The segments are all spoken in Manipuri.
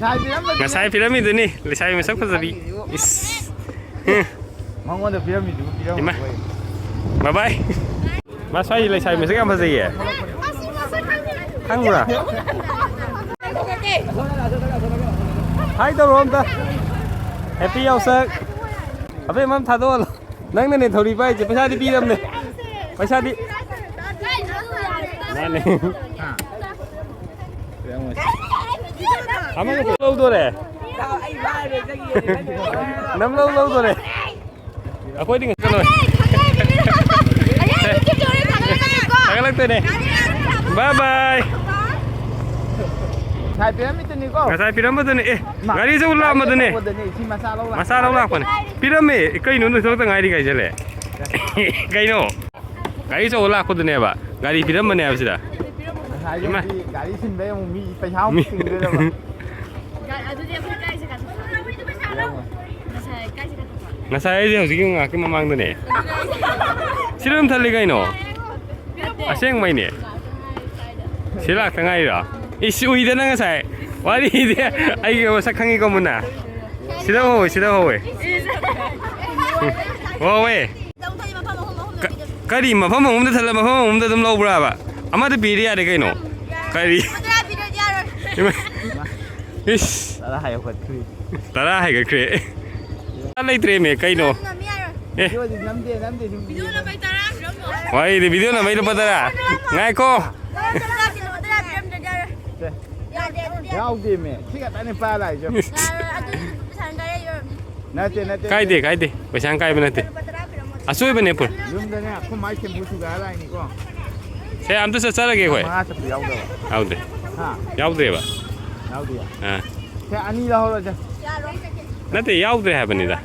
Ngasai piramid ni, lesai masak pasabi. Is. Mangona piramid Ima. Bye bye. Masai lesai masak apa sih ya? Hangura. Hai tao rom ta. Happy Yaoshang. Abe mam thado lo. Nang ne thori pai je paisa di piram ne. Paisa di. Mane. Ama ko lâu rồi đấy. Năm lâu rồi đấy. À quên đi rồi. Thằng lắc tên này. Bye bye. Sai piramid ni ko. Sai piramid ni. Gari se ulah mad ni. Masa ulah apa ni? Piramid. Kau ini nusa tengah hari kau jalan. Kau ini. Gari se ulah aku tu ni apa? Gari piramid ni apa sih dah? Gari sin bay mu miไปเช้าถึงเลยแล้ว Ngasai dia harus kau ngaki mamang tu ni. Siapa thali kau ini? Asyik main ni. Silak tengah ini lah. Isu ini dah ngasai. Wali dia, ayo kau sakhangi kau mana? Sila ho. Oh weh. Kari mafam mumda thala mafam mumda tum lau berapa? Amat tu pilih ada kau ini. Kari. Ish. Tara hai kat kiri. Alai tre me kau ini. Wah ini video nama itu patara. Ngai ko. Yau di me. Siapa tanya pala itu? Kai deh. Pasang kai benar tu. Asui benar pun. Jumlahnya aku mai cembu juga lah ini ko. Saya am tu secara ke kau? Yau deh. Yau deh ba. Yau deh. Ah. Saya ani lah orang je. Nanti yau deh apa ni dah?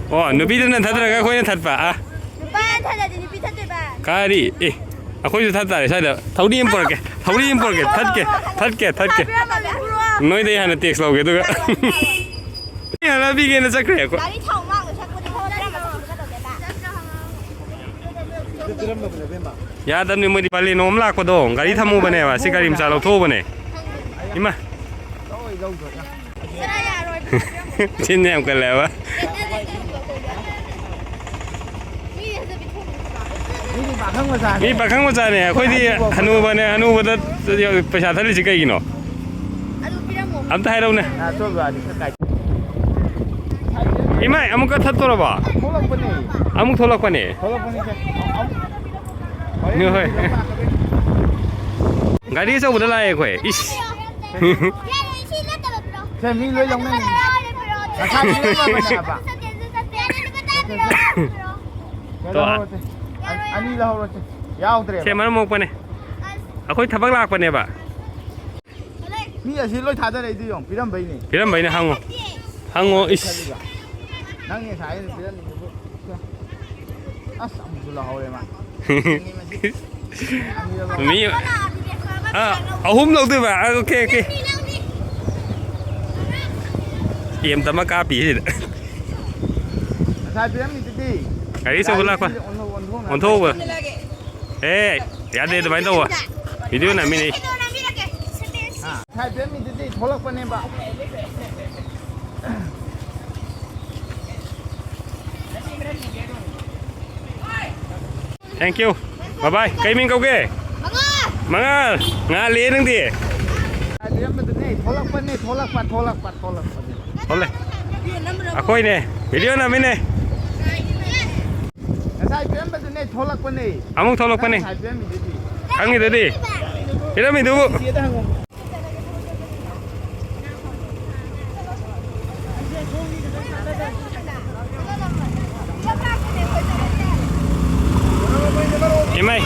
Oh, nubi tu nanti ada kau yang thad pa ah. Kari, aku itu thad ada, saya dah. Tahu ni impor ke? Thad ke. Noi deh hanya teks lau gitu kan? Ini ada bikin apa sakre aku? Ya, tapi ni mesti balik nomla aku dong. Gari thamu bane apa? Si gari misal auto bane. Ima. Sini yang kelewat. Ni bakang macam ni. Kau di hanu benda pesat tadi sih kayak gino. Am tak ada mana? Imai, amuk kat satu apa? Amuk tolak apa ni? Ni hoi. Gari saya udah lah kau. Ish. Saya minum yang mana? Asal minum apa? Tuh. Ani lah orang tu. Yau tu. Saya mana mau apa ni? Aku ini thabak lah apa ni pak? Ni asyik loi thada itu yang piram bayi ni. Piram bayi ni hango ish. Nang ni saya ni piram ni. Asam sulah orang mak. Ni. Ahum lau tu pak. Okay.Iem tamak api sih. Saya piram ni tadi. Kali sebelah apa? Untuk apa? Ya deh tu main tahu. Video nak mini. Saya piram ni tadi tolak apa ni pak? Thank you. Bye bye. Kau min kau ke? Mangal. Ngali nanti. Saya piram ni tadi tolak apa ni? Tolak pat. Boleh. Aku ini. Video nak mini. Saya piram tu ni tolak apa ni? Amuk tolak apa ni? Saya piram ni tadi. Angin tadi. Piram itu bu. Imai.